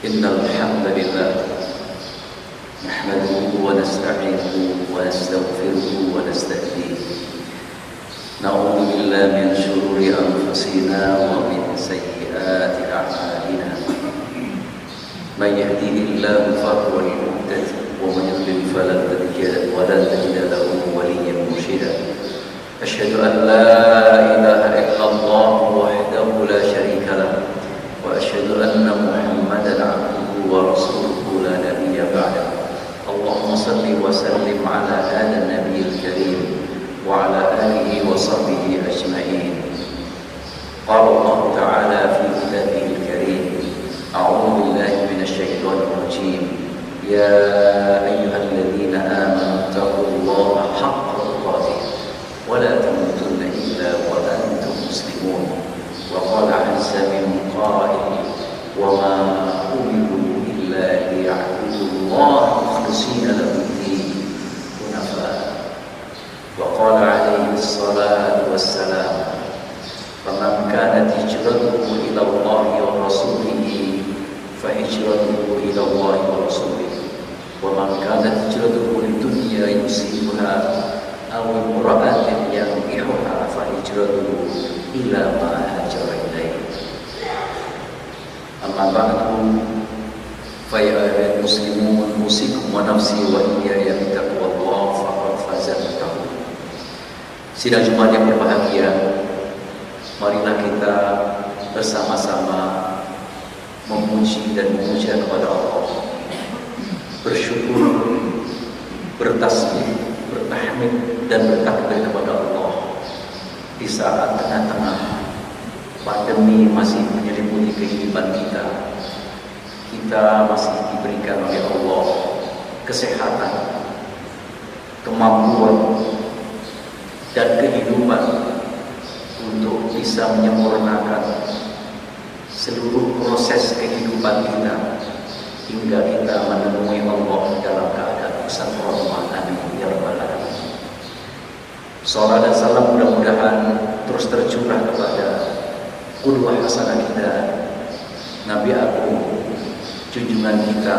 إن الحمد لله نحمده ونستعينه ونستغفره ونستهديه نعوذ بالله من شرور أنفسنا ومن سيئات أعمالنا من يهده الله فهو المهتد ومن يضلل فلن تجد له وليا مرشدا أشهد أن لا إله إلا الله وحده لا شريك له وأشهد أن محمدا عبده ورسوله لا نبي بعده اللهم صل وسلم على هذا النبي الكريم وعلى آله وصحبه أجمعين قال الله تعالى في كتابه الكريم أعوذ بالله من الشيطان الرجيم يا أيها الذين آمنوا اتقوا الله حق تقاته ولا تموتن إلا وأنتم مسلمون وقال عز من قائل وما أمروا إلا ليعبدوا الله مخلصين له الدين حنفاء وقال عليه الصلاة والسلام فمن كانت هجرته إلى الله ورسوله فهجرته إلى الله ورسوله ومن كانت هجرته للدنيا يصيبها أو امرأة ينكحها فهجرته إلى ما هاجر إليه أما بعد فيا أيها المسلمون أوصيكم ونفسي وإياي بتقوى الله فقد فاز المتقون. Sidang Jumat yang berbahagia, marilah kita bersama-sama memuji dan memuja kepada Allah, bersyukur, bertasbih, bertahmid dan bertakbir kepada Allah di saat tengah-tengah pandemi masih menyelimuti kehidupan kita. Kita masih diberikan oleh Allah kesehatan, kemampuan dan kehidupan untuk bisa menyempurnakan seluruh proses kehidupan kita hingga kita menemui Allah dalam keadaan besar rahmat. Amin ya rabbal alamin. Salawat dan salam mudah-mudahan terus tercurah kepada qudwah hasanah kita, Nabi Agung, junjungan kita,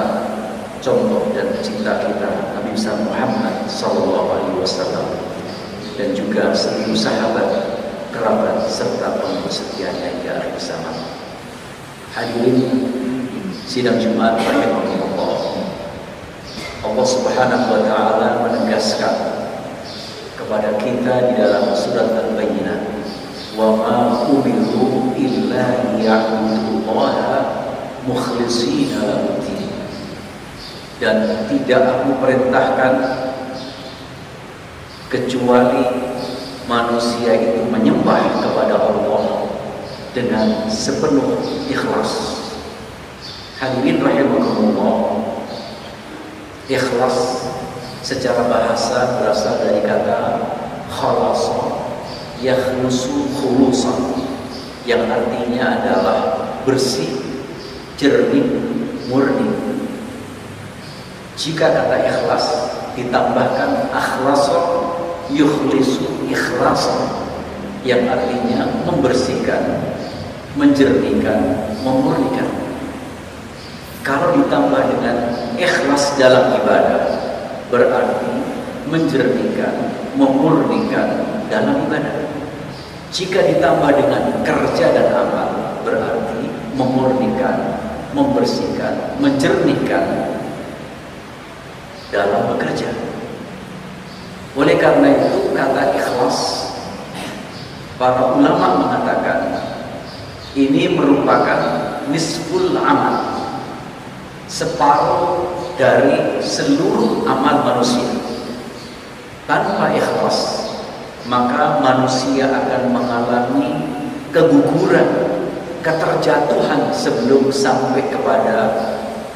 contoh dan cinta kita, Nabi Muhammad sallallahu alaihi wasallam, dan juga seluruh sahabat, kerabat serta pengikut setianya hingga akhir zaman. Hadirin sidang Jumat rahimahullah, Allah Subhanahu wa taala menegaskan kepada kita di dalam surat Al-Bayyinah, wa ma umiru illa liya'budullaha mukhlishina lahu-d-din, dan tidak aku perintahkan kecuali manusia itu menyembah kepada Allah dengan sepenuh ikhlas. Hadirin rahimakumullah, ikhlas secara bahasa berasal dari kata khalasa yakhlusu khulusan, yang artinya adalah bersih, jernih, murni. Jika kata ikhlas ditambahkan akhlasa yukhlisu ikhlasan, yang artinya membersihkan, menjernihkan, memurnikan. Kalau ditambah dengan ikhlas dalam ibadah, berarti menjernihkan, memurnikan dalam ibadah. Jika ditambah dengan kerja dan amal, berarti memurnikan, membersihkan, menjernihkan dalam bekerja. Oleh karena itu kata ikhlas, para ulama mengatakan ini merupakan nisful amal, separuh dari seluruh amal manusia. Tanpa ikhlas, maka manusia akan mengalami keguguran, keterjatuhan sebelum sampai kepada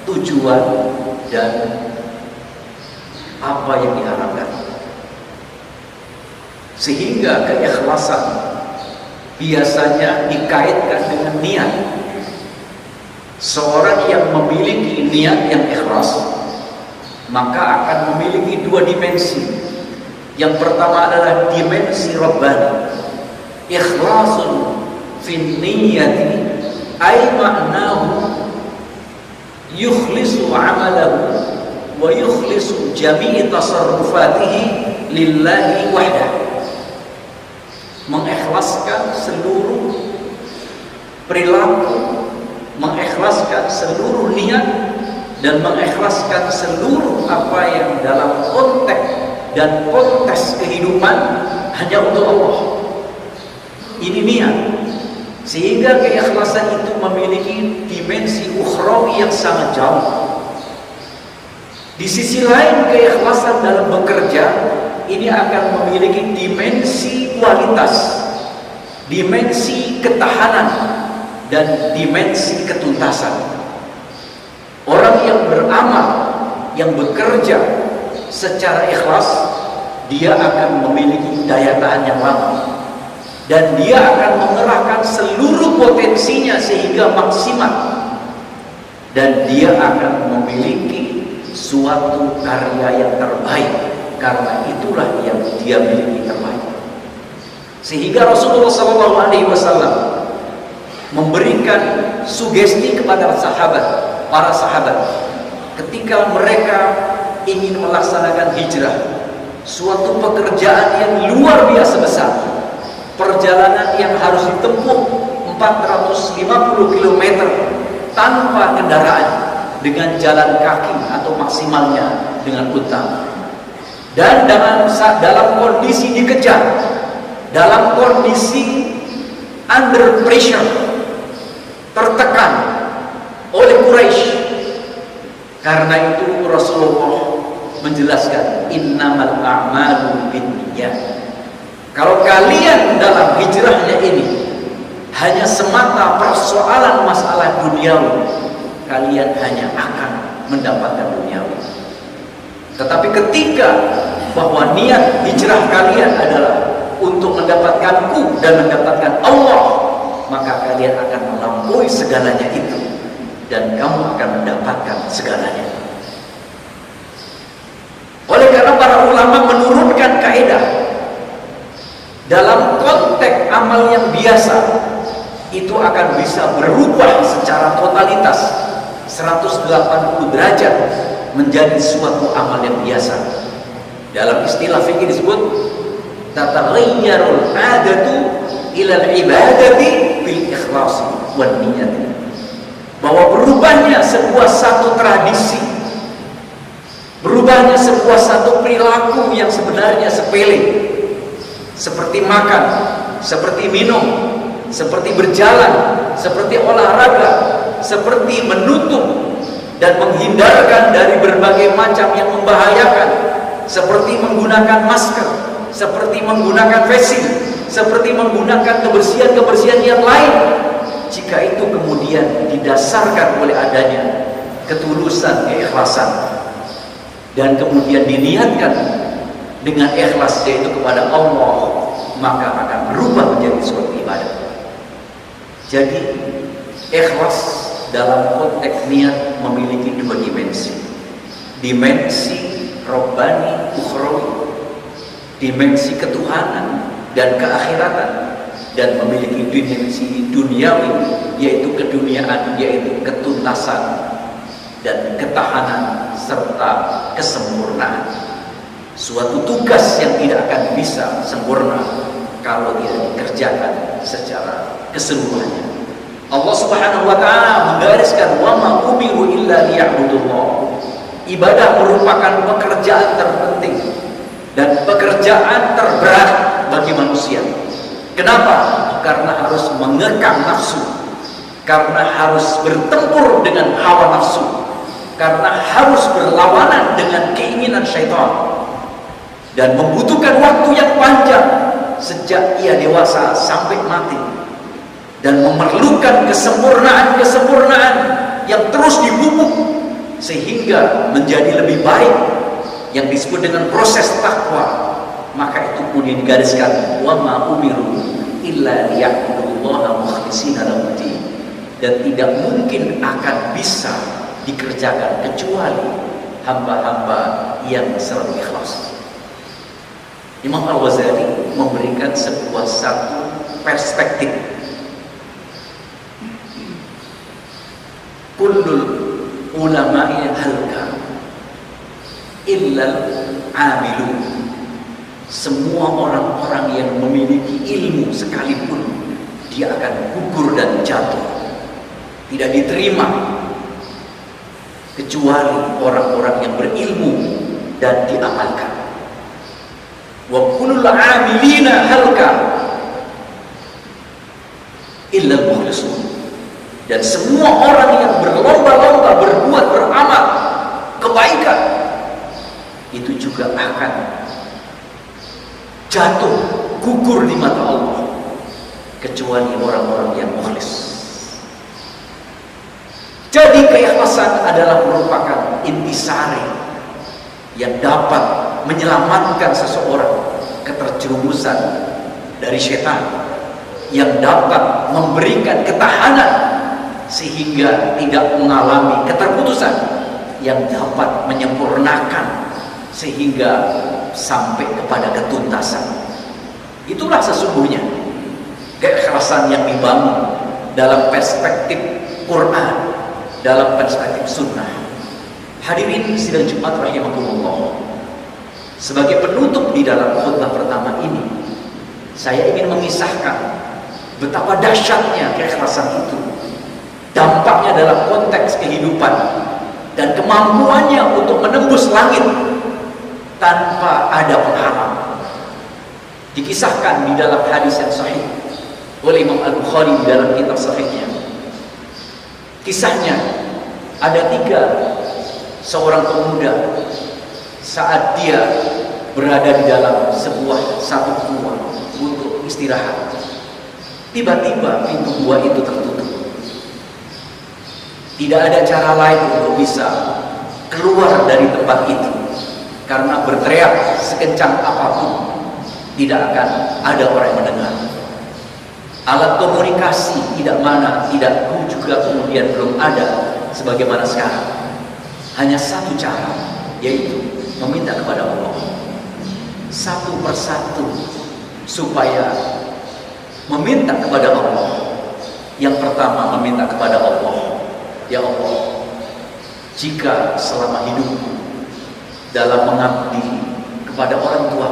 tujuan dan apa yang diharapkan. Sehingga keikhlasan biasanya dikaitkan dengan niat. Seorang yang memiliki niat yang ikhlas, maka akan memiliki dua dimensi. Yang pertama adalah dimensi Rabbani, ikhlasun fin niyyati ay ma'nahu yukhlisu amalahu wa yukhlisu jami'i tasarrufatihi lillahi wahdah, mengikhlaskan seluruh perilaku, mengikhlaskan seluruh niat, dan mengikhlaskan seluruh apa yang dalam konteks dan kontes kehidupan hanya untuk Allah. Ini niat. Sehingga keikhlasan itu memiliki dimensi ukhrawi yang sangat jauh. Di sisi lain, keikhlasan dalam bekerja ini akan memiliki dimensi kualitas, dimensi ketahanan, dan dimensi ketuntasan. Orang yang beramal, yang bekerja secara ikhlas, dia akan memiliki daya tahan yang lama, dan dia akan mengerahkan seluruh potensinya sehingga maksimal, dan dia akan memiliki suatu karya yang terbaik, karena itulah yang dia miliki terbaik. Sehingga Rasulullah SAW memberikan sugesti kepada para sahabat ketika mereka ingin melaksanakan hijrah, suatu pekerjaan yang luar biasa besar, perjalanan yang harus ditempuh 450 km tanpa kendaraan, dengan jalan kaki atau maksimalnya dengan unta, dan dalam kondisi dikejar, dalam kondisi under pressure, tertekan oleh Quraisy. Karena itu Rasulullah menjelaskan, innamal a'malu binniyat. Kalau kalian dalam hijrahnya ini hanya semata persoalan masalah duniawi, kalian hanya akan mendapatkan duniawi. Tetapi ketika bahwa niat hijrah kalian adalah untuk mendapatkanku dan mendapatkan Allah, maka kalian akan melampaui segalanya itu, dan kamu akan mendapatkan segalanya. Oleh karena para ulama menurunkan kaidah, dalam konteks amal yang biasa itu akan bisa berubah secara totalitas 180 derajat menjadi suatu amal yang biasa. Dalam istilah fikih disebut tataghayyarul 'adatu ila al-ibadati bil ikhlas wan niyat. Bahwa berubahnya sebuah satu tradisi, berubahnya sebuah satu perilaku yang sebenarnya sepele, seperti makan, seperti minum, seperti berjalan, seperti olahraga, seperti menutup dan menghindarkan dari berbagai macam yang membahayakan, seperti menggunakan masker, seperti menggunakan facing, seperti menggunakan kebersihan-kebersihan yang lain. Jika itu kemudian didasarkan oleh adanya ketulusan, keikhlasan, dan kemudian diniatkan dengan ikhlas, yaitu kepada Allah, maka akan berubah menjadi suatu ibadah. Jadi ikhlas dalam konteks niat memiliki dua dimensi, dimensi robbani ukhrawi, dimensi ketuhanan dan keakhiratan, dan memiliki dimensi duniawi, yaitu keduniaan, yaitu ketuntasan dan ketahanan serta kesempurnaan. Suatu tugas yang tidak akan bisa sempurna kalau tidak dikerjakan secara keseluruhannya. Allah Subhanahu wa taala menggariskan, wa ma umiru illa liya'budullah. Ibadah merupakan pekerjaan terpenting dan pekerjaan terberat bagi manusia. Kenapa? Karena harus mengekang nafsu, karena harus bertempur dengan hawa nafsu, karena harus berlawanan dengan keinginan syaitan, dan membutuhkan waktu yang panjang sejak ia dewasa sampai mati, dan memerlukan kesempurnaan yang terus dipupuk sehingga menjadi lebih baik, yang disebut dengan proses takwa. Maka itu pun digariskan, wa ma umiru illa liya'budullaha mukhlishina lahud-din, dan tidak mungkin akan bisa dikerjakan kecuali hamba-hamba yang selalu ikhlas. Imam Al-Ghazali memberikan sebuah satu perspektif. Kullul ulama'i halka illal amilun. Semua orang-orang yang memiliki ilmu sekalipun dia akan gugur dan jatuh, tidak diterima, kecuali orang-orang yang berilmu dan diamalkan. Wa kullul amilina halka illa mukhlisun. Dan semua orang yang berlomba-lomba berbuat beramal kebaikan itu juga akan jatuh, gugur di mata Allah, kecuali orang-orang yang mukhlis. Jadi keikhlasan adalah merupakan intisari yang dapat menyelamatkan seseorang keterjerumusan dari setan, yang dapat memberikan ketahanan sehingga tidak mengalami keterputusan, yang dapat menyempurnakan sehingga sampai kepada ketuntasan. Itulah sesungguhnya keikhlasan yang dibangun dalam perspektif Quran, dalam perspektif sunnah. Hadirin sidang Jumat rahimakumullah, sebagai penutup di dalam khutbah pertama ini, saya ingin mengisahkan betapa dahsyatnya keikhlasan itu, dampaknya dalam konteks kehidupan dan kemampuannya untuk menembus langit tanpa ada penghalang. Dikisahkan di dalam hadis yang sahih oleh Imam Al-Bukhari di dalam kitab sahihnya. Kisahnya ada 3 seorang pemuda saat dia berada di dalam satu gua untuk istirahat. Tiba-tiba pintu gua itu tertutup. Tidak ada cara lain untuk bisa keluar dari tempat itu, karena berteriak sekencang apapun tidak akan ada orang yang mendengar. Alat komunikasi tidak juga kemudian belum ada sebagaimana sekarang. Hanya satu cara, yaitu meminta kepada Allah satu persatu, supaya meminta kepada Allah. Yang pertama, meminta kepada Allah, ya Allah, jika selama hidupku dalam mengabdi kepada orang tua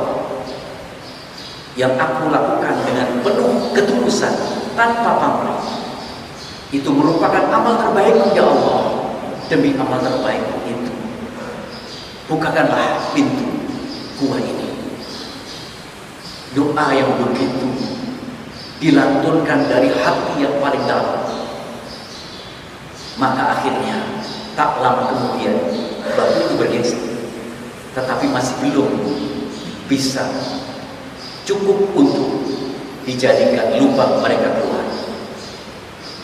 yang aku lakukan dengan penuh ketulusan tanpa pamrih, itu merupakan amal terbaik, ya Allah. Demi amal terbaik itu, bukakanlah pintu gua ini. Doa yang begitu dilantunkan dari hati yang paling dalam. Maka akhirnya tak lama kemudian batu itu bergeser, tetapi masih belum bisa cukup untuk dijadikan lubang mereka keluar.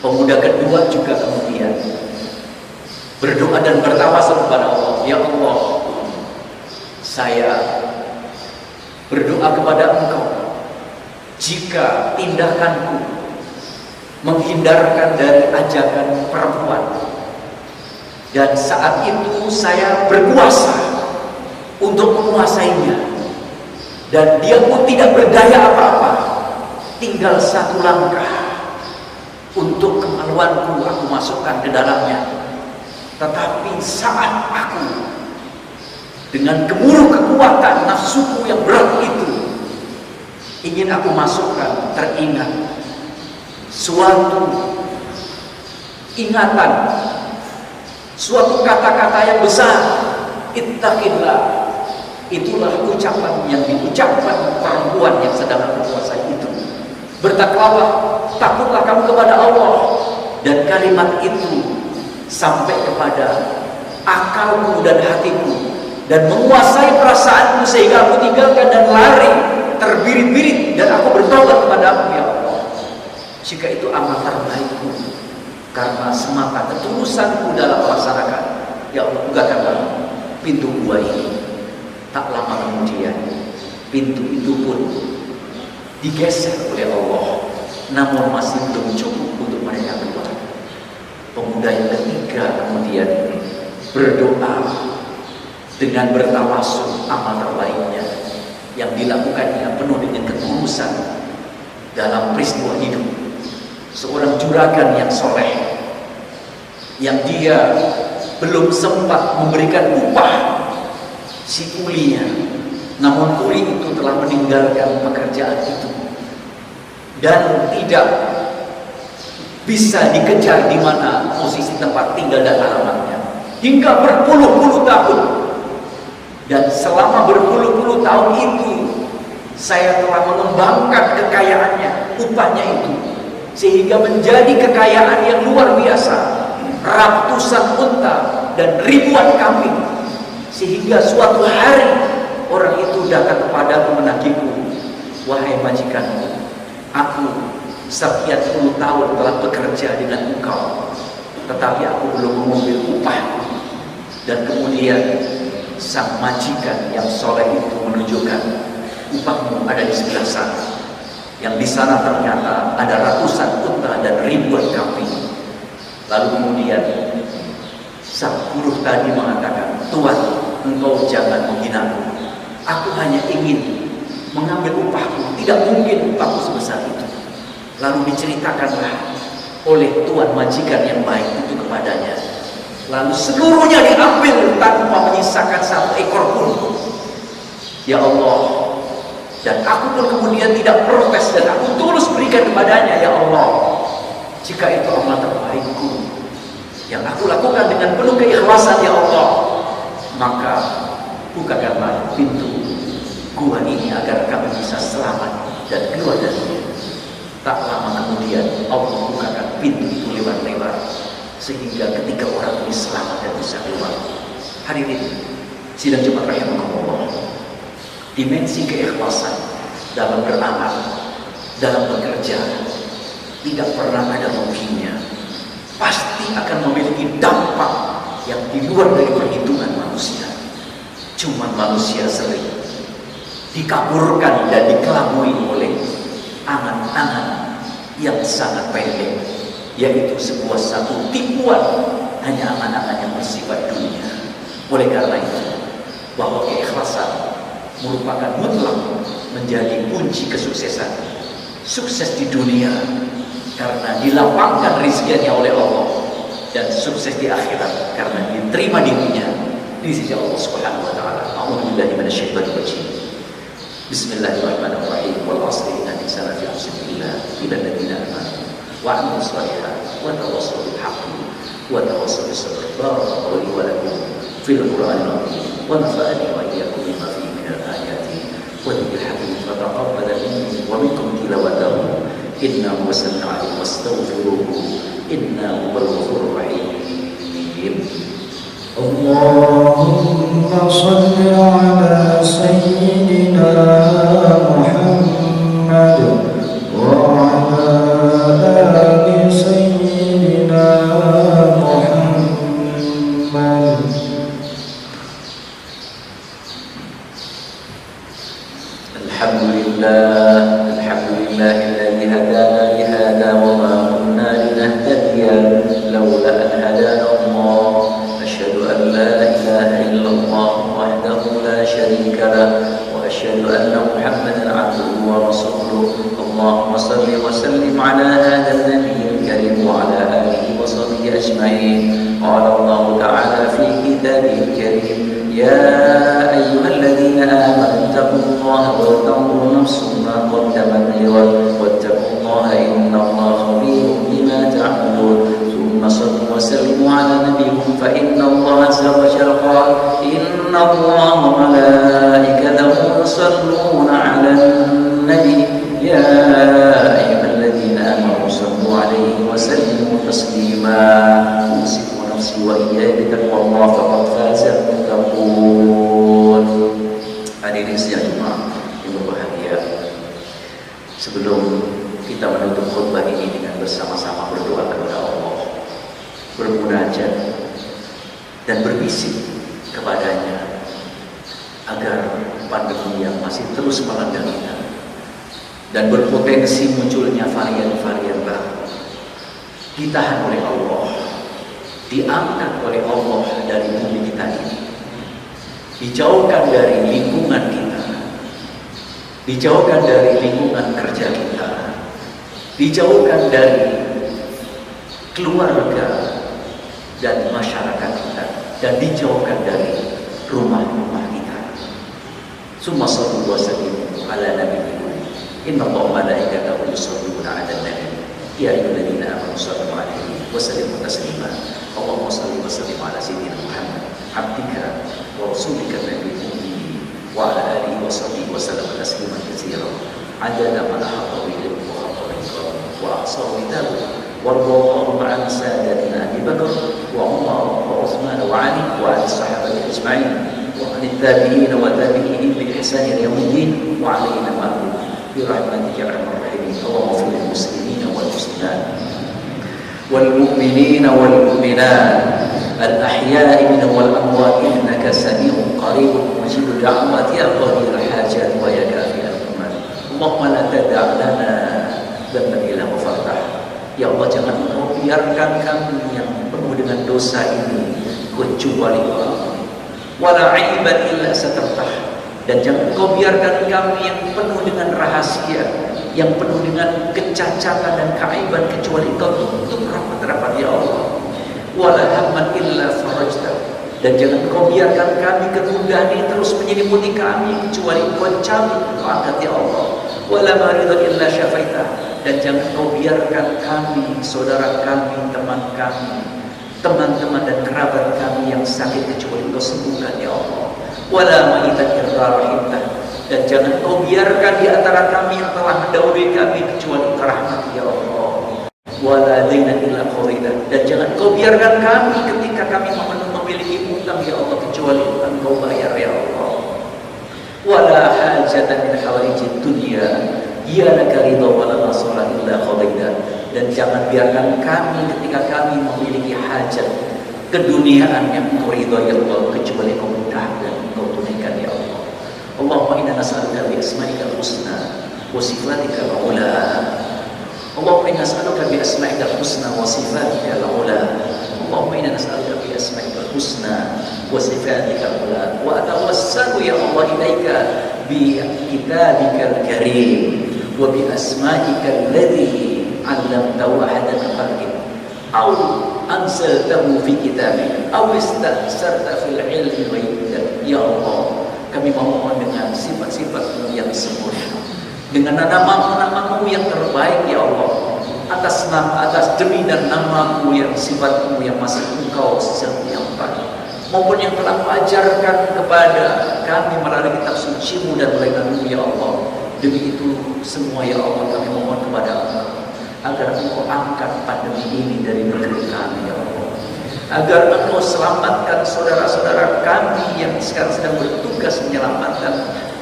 Pemuda kedua juga kemudian berdoa dan bertawasul kepada Allah, ya Allah, saya berdoa kepada Engkau, jika tindakanku menghindarkan dari ajakan perempuan, dan saat itu saya berkuasa untuk menguasainya, dan dia pun tidak berdaya apa-apa, tinggal satu langkah untuk kemaluanku aku masukkan ke dalamnya. Tetapi saat aku dengan gemuruh kekuatan nafsuku yang berat itu ingin aku masukkan, teringat suatu ingatan, suatu kata-kata yang besar, ittaqillah. Itulah ucapan yang diucapkan perempuan yang sedang aku kuasai itu. Bertakwalah, takutlah kamu kepada Allah. Dan kalimat itu sampai kepada akalku dan hatiku, dan menguasai perasaanku sehingga aku tinggalkan dan lari terbirit-birit, dan aku bertobat kepada-Mu, ya Allah. Jika itu amal terbaikku, karena semata ketulusanku dalam melaksanakan, ya Allah, bukakanlah pintu gua ini. Tak lama kemudian pintu itu pun digeser oleh Allah, namun masih belum cukup untuk mereka keluar. Pemuda yang ketiga kemudian berdoa dengan bertawasul, amal terbaiknya yang dilakukannya penuh dengan ketulusan dalam peristiwa hidup. Seorang juragan yang soleh, yang dia belum sempat memberikan upah si kulinya, namun kuli itu telah meninggalkan pekerjaan itu dan tidak bisa dikejar di mana posisi tempat tinggal dan alamatnya hingga berpuluh-puluh tahun. Dan selama berpuluh-puluh tahun itu saya telah mengembangkan kekayaannya, upahnya itu, sehingga menjadi kekayaan yang luar biasa, ratusan unta dan ribuan kambing. Sehingga suatu hari orang itu datang kepadaku menagihku, wahai majikanku, aku sekian puluh tahun telah bekerja dengan engkau, tetapi aku belum mengambil upah. Dan kemudian sang majikan yang soleh itu menunjukkan, upahmu ada di sebelah sana. Yang di sana ternyata ada ratusan unta dan ribuan kambing. Lalu kemudian sang buruh tadi mengatakan, Tuan, engkau jangan menghinaku. Aku hanya ingin mengambil upahku, tidak mungkin upahku sebesar itu. Lalu diceritakanlah oleh tuan majikan yang baik itu kepadanya. Lalu seluruhnya diambil tanpa menyisakan satu ekor pun. Ya Allah, dan aku pun kemudian tidak protes dan aku tulus berikan kepadanya. Ya Allah, jika itu amal terbaikku yang aku lakukan dengan penuh keikhlasan, ya Allah, maka bukakanlah pintu gua ini agar kami bisa selamat dan keluar darinya. Tak lama kemudian Allah bukakan pintu itu lebar-lebar sehingga ketika orang ini selamat dan bisa keluar. Hadirin sidang Jumat rahimakumullah, dimensi keikhlasan dalam beramal, dalam bekerja tidak pernah ada ruginya. Pasti akan memiliki dampak yang di luar dari perhitungan manusia. Cuma manusia sering dikaburkan dan dikelabui oleh angan-angan yang sangat pendek, yaitu sebuah satu tipuan, hanya angan-angan yang bersifat dunia. Oleh karena itu, bahwa keikhlasan merupakan mutlak menjadi kunci kesuksesan. Sukses di dunia karena dilapangkan rizkinya oleh Allah, dan sukses di akhirat karena diterima dirinya di sisi Allah Subhanahu wa taala. A'udzubillahi minasyaitonir rajim. Bismillahirrahmanirrahim. Wal 'asri innal insana lafi khusr illa alladziina aamanu wa 'amilus shalihati wa tawassaw bil haqqi wa tawassaw bis sabr. Barakallahu li wa lakum fil Qur'anil 'azim wa nafa'ani wa iyyakum bima fihi minal ayati wa dhikril hakim. Fataqabbal minni wa minkum tilawatahu innahu sami'un 'alim wastaghfiruhu innahu huwal ghafurur rahim. Allahumma shalli ala sayyidina Muhammad wa ala ali sayyidina Muhammad. Alhamdulillahilladzi hadana li hadha wa ma kunna linahtadiya laula an hadana Allah. Asyhadu an la ilaha illallah wahdahu la syarika lah wa asyhadu anna Muhammadan 'abduhu wa rasuluh. Allahumma shalli wa sallim ala hadzal nabiyil karim wa ala alihi wa sahbihi ajma'in. Qala Allah ta'ala fi kitabihil karim, ya ayyuhalladzina amanu taqullaha wa tanzur nafsun ma qaddamat lighad wattaqullaha innallaha khabirun bima ta'malun. ثم صلوا وسلموا على نبيكم فإن الله عز وجل قال إن الله وملائكته يصلون على النبي يا أيها الذين آمنوا صلوا عليه وسلموا تسليما. أوصيكم ونفسي وإياي بتقوى الله فقد فاز المتقون. Hadirin sidang Jumat yang berbahagia, sebelum kita menutup khutbah ini dengan bersama-sama berdoa kepada Allah, bermunajat dan berbisik kepadanya agar pandemi yang masih terus melanda kita dan berpotensi munculnya varian-varian baru ditahan oleh Allah, diangkat oleh Allah dari bumi kita ini, dijauhkan dari lingkungan kita, dijauhkan dari lingkungan kerja kita, dijauhkan dari keluarga dan masyarakat kita. dan dijauhkan dari rumah-rumah kita. Summa sallu wa sallimu ala nabiyyikum. Inna Allaha wa malaikatahu yusholluna 'alan nabi. Ya ayyuhalladzina amanu shallu 'alaihi wa sallimu taslima. Allahumma shalli wa sallim ala sayyidina Muhammad, 'abdika wa rasulika nabiyil ummi wa ala alihi wa sahbihi wa sallam tasliman katsira. Adada ma ahata bihi wa ahsahu kitabuhu. وارض اللهم عن سادتنا ابي بكر وعمر وعثمان وعلي وعن الصحابه اجمعين وعن التابعين وتابعيهم باحسان الى يوم الدين وعلينا معهم برحمتك يا ارحم الراحمين. اللهم اغفر للمسلمين والمسلمات والمؤمنين والمؤمنات الاحياء منهم والاموات انك سميع قريب مجيب الدعوات يا قاضي الحاجات ويا كافي الامات. اللهم لا تدع لنا ذنبا الا غفرته. Ya Allah, jangan Engkau biarkan kami yang penuh dengan dosa ini kecuali Engkau. Wala aiban illa satartah. Dan jangan Engkau biarkan kami yang penuh dengan rahasia, yang penuh dengan kecacatan dan keaiban kecuali Engkau tutup rapat-rapat ya Allah. Wala hamman illa farajtah. Dan jangan Engkau biarkan kami kegundahan ini terus menyelimuti kami kecuali Engkau cabut, Engkau angkat ya Allah. Wala maridan illa syafaitah. Dan jangan Kau biarkan kami, saudara kami, teman kami, teman-teman dan kerabat kami yang sakit kecuali Engkau sembuhkan ya Allah. Wala ma'itan illa rahimtah. Dan jangan Kau biarkan di antara kami yang telah mendahului kami kecuali Engkau rahmat ya Allah. Wala dainan illa qadaidah. Dan jangan Kau biarkan kami ketika kami memiliki utang ya Allah kecuali Engkau bayar ya Allah. Wala hajatan min hawaijid dunya ya laka ridha wa la nasra illa qadaita. Dan jangan biarkan kami ketika kami memiliki hajat keduniaan yang Engkau ridha ya Allah kecuali Engkau mudahkan, Engkau tunaikan ya Allah. Allahumma inna nas'aluka bi asma'ikal husna wa sifatikal ula. Allahumma inna nas'aluka bi asma'ikal husna wa sifatikal ula. Allahumma inna nas'aluka bi asma'ikal husna wa sifatikal ula wa atawassalu ya Allah ilaika bi kitabikal karim wa bi asma'ikal ladzi 'allamtahu ahadan khalqik aw anzaltahu fi kitabik aw istasarta fil ilmi wa hikmah. Ya Allah, kami memohon dengan sifat-sifat-Mu yang sempurna, dengan nama-Mu yang terbaik ya Allah, atas demi dan nama-Mu yang sifat-Mu yang masih Engkau setiakan, maupun yang telah ajarkan kepada kami melalui kitab suci-Mu dan melalui ya Allah. Demi itu semua ya Allah kami mohon kepada Engkau agar Engkau angkat pandemi ini dari negeri kami ya Allah, agar Engkau selamatkan saudara-saudara kami yang sekarang sedang bertugas menyelamatkan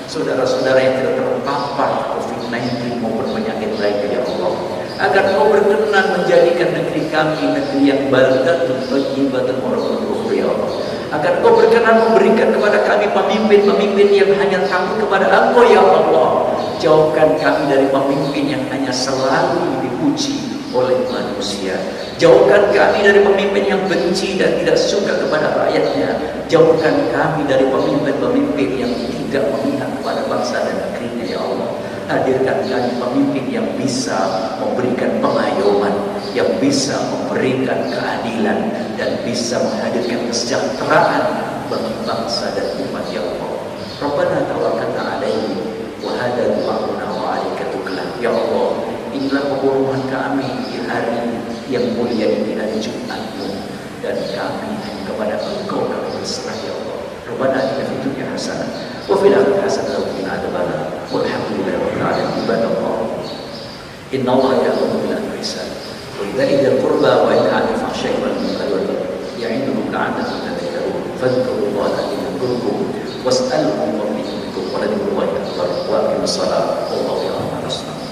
saudara-saudara yang tidak terpapar COVID-19 maupun penyakit lainnya ya Allah, agar Engkau berkenan menjadikan negeri kami negeri yang baldatun thayyibatun wa rabbul ya Allah, agar Engkau berkenan memberikan kepada kami pemimpin-pemimpin yang hanya takut kepada Engkau ya Allah. Jauhkan kami dari pemimpin yang hanya selalu dipuji oleh manusia. Jauhkan kami dari pemimpin yang benci dan tidak suka kepada rakyatnya. Jauhkan kami dari pemimpin-pemimpin yang tidak memihak kepada bangsa dan negerinya ya Allah. Hadirkan kami pemimpin yang bisa memberikan pengayoman, yang bisa memberikan keadilan, dan bisa menghadirkan kesejahteraan bagi bangsa dan umat ya Allah. Rabbana tawakkalna alaihi wa hada du'auna wa 'alaika tuklan. Ya Allah, inilah permohonan kami di hari yang mulia ini, hari Jumat-Mu, dan kami kepada Engkau kami berserah ya Allah. Rabbana atina fid dunya hasanah wa fil akhirati hasanah wa qina adzabannar. Walhamdulillahi rabbil alamin. Ibadallah, inna Allaha ya'muru bil 'adli wal ihsan wa ita'i dzil qurba wa yanha 'anil fahsya'i wal munkari wal baghi ya'idukum la'allakum tadhakkarun. Fadhkurullaha yadhkurkum was'aluhu min fadlihi wa la tu'minu wa aqimus salata wallahu ya'lamu ma tasna'un.